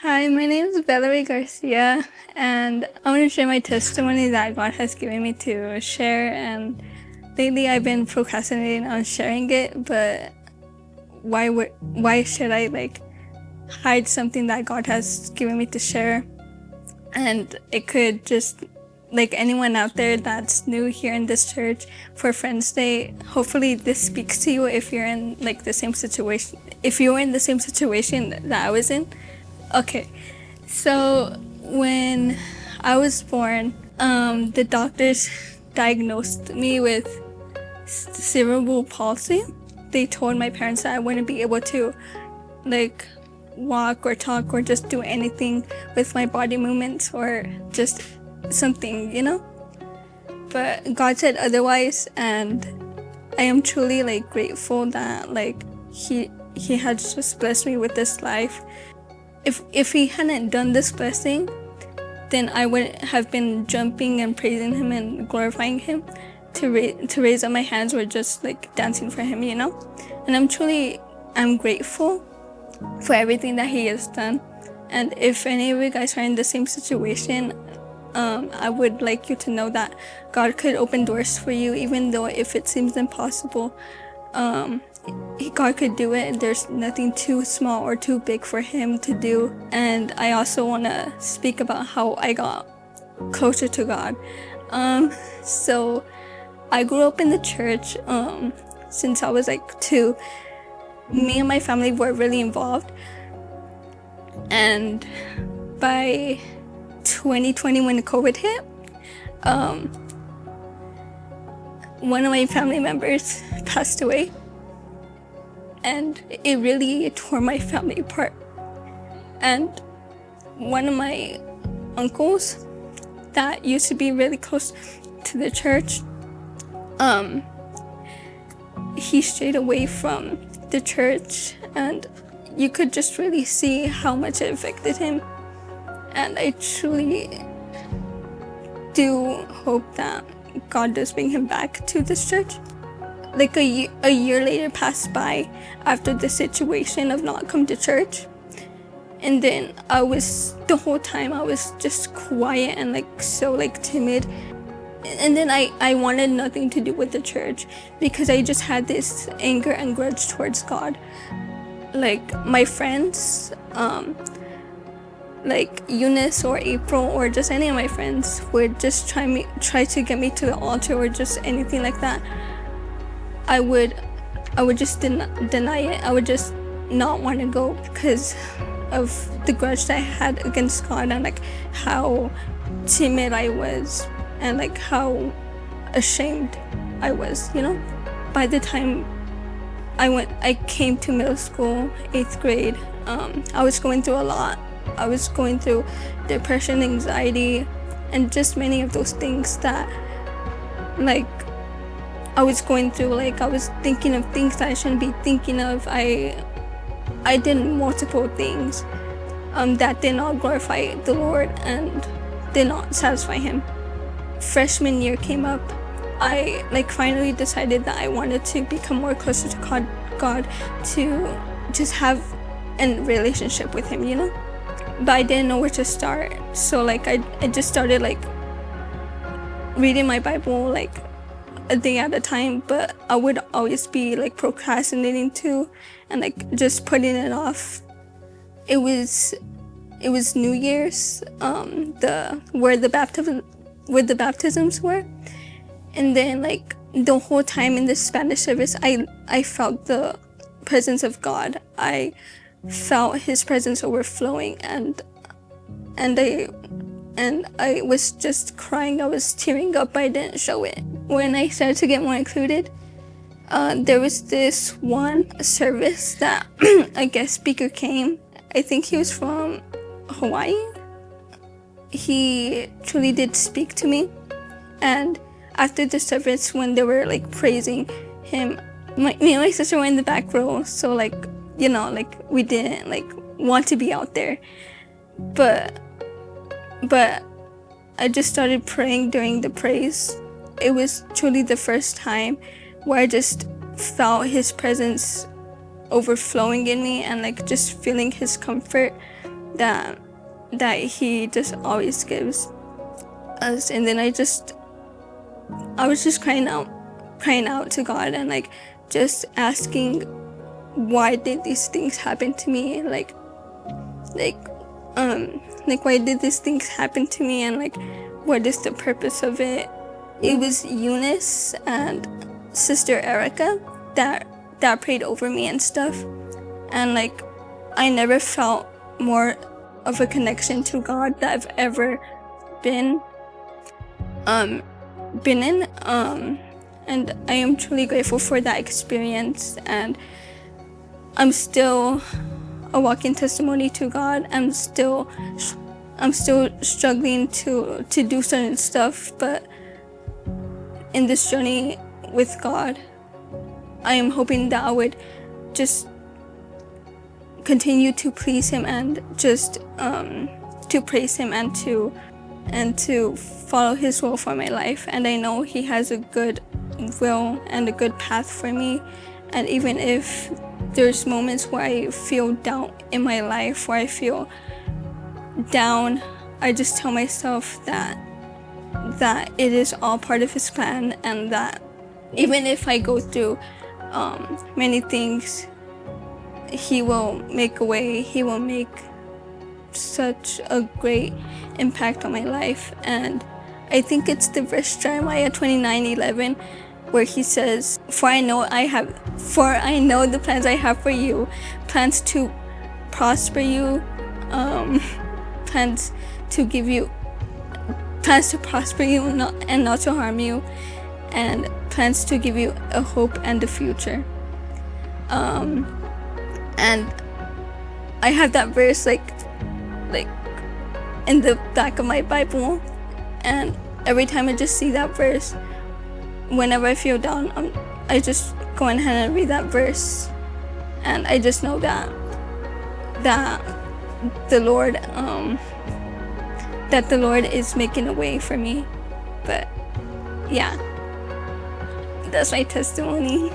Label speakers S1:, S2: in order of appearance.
S1: Hi, my name is Valerie Garcia, and I want to share my testimony that God has given me to share. And lately, I've been procrastinating on sharing it, but why should I hide something that God has given me to share? And it could just anyone out there that's new here in this church for Friends Day. Hopefully, this speaks to you if you're in the same situation. If you were in the same situation that I was in. Okay, so when I was born, the doctors diagnosed me with cerebral palsy. They told my parents that I wouldn't be able to walk or talk or just do anything with my body movements or just something. But God said otherwise, and I am truly grateful that he had just blessed me with this life. If he hadn't done this blessing, then I would have been jumping and praising him and glorifying him to raise up my hands or just dancing for him, And I'm grateful for everything that he has done. And if any of you guys are in the same situation, I would like you to know that God could open doors for you, even though if it seems impossible. God could do it. There's nothing too small or too big for him to do. And I also want to speak about how I got closer to God. So I grew up in the church since I was 2. Me and my family were really involved. And by 2020, when COVID hit, one of my family members passed away. And it really tore my family apart. And one of my uncles that used to be really close to the church, he strayed away from the church, and you could just really see how much it affected him. And I truly do hope that God does bring him back to this church. A year later passed by after the situation of not come to church. And then the whole time I was just quiet and so timid. And then I wanted nothing to do with the church because I just had this anger and grudge towards God. My friends, Eunice or April or just any of my friends would just try to get me to the altar or just anything like that. I would just deny it. I would just not want to go because of the grudge that I had against God and how timid I was and how ashamed I was, By the time I came to middle school, 8th grade, I was going through a lot. I was going through depression, anxiety, and just many of those things that I was going through. I was thinking of things that I shouldn't be thinking of. I did multiple things that did not glorify the Lord and did not satisfy him. Freshman year came up. I finally decided that I wanted to become more closer to God to just have a relationship with him, But I didn't know where to start. So I just started reading my Bible a day at a time, but I would always be procrastinating too and just putting it off. It was New Year's, where the baptisms were, and then the whole time in the Spanish service I felt the presence of God. I felt his presence overflowing, and I was just crying. I was tearing up, but I didn't show it. When I started to get more included, there was this one service that a guest speaker came. I think he was from Hawaii. He truly did speak to me. And after the service, when they were praising him, me and my sister were in the back row. So we didn't want to be out there. But I just started praying during the praise. It was truly the first time where I just felt his presence overflowing in me and just feeling his comfort. that he just always gives us. And then I was just crying out to God, and like just asking, why did these things happen to me? Like why did these things happen to me, and like what is the purpose of it? It was Eunice and Sister Erica that prayed over me and stuff, and like I never felt more of a connection to God that I've ever been in, and I am truly grateful for that experience. And I'm still a walking testimony to God. I'm still struggling to do certain stuff, but in this journey with God, I am hoping that I would just continue to please Him, and just to praise Him, and to follow His will for my life. And I know He has a good will and a good path for me. And even if there's moments where I feel down in my life, where I feel down, I just tell myself that it is all part of His plan, and that even if I go through many things, He will make a way. He will make such a great impact on my life. And I think it's the verse Jeremiah 29:11, where He says, for I know the plans I have for you, plans to prosper you, plans to prosper you and not to harm you, and plans to give you a hope and a future. And I have that verse like in the back of my Bible, and every time I just see that verse, whenever I feel down, I just go ahead and read that verse, and I just know that the Lord is making a way for me. But yeah, that's my testimony.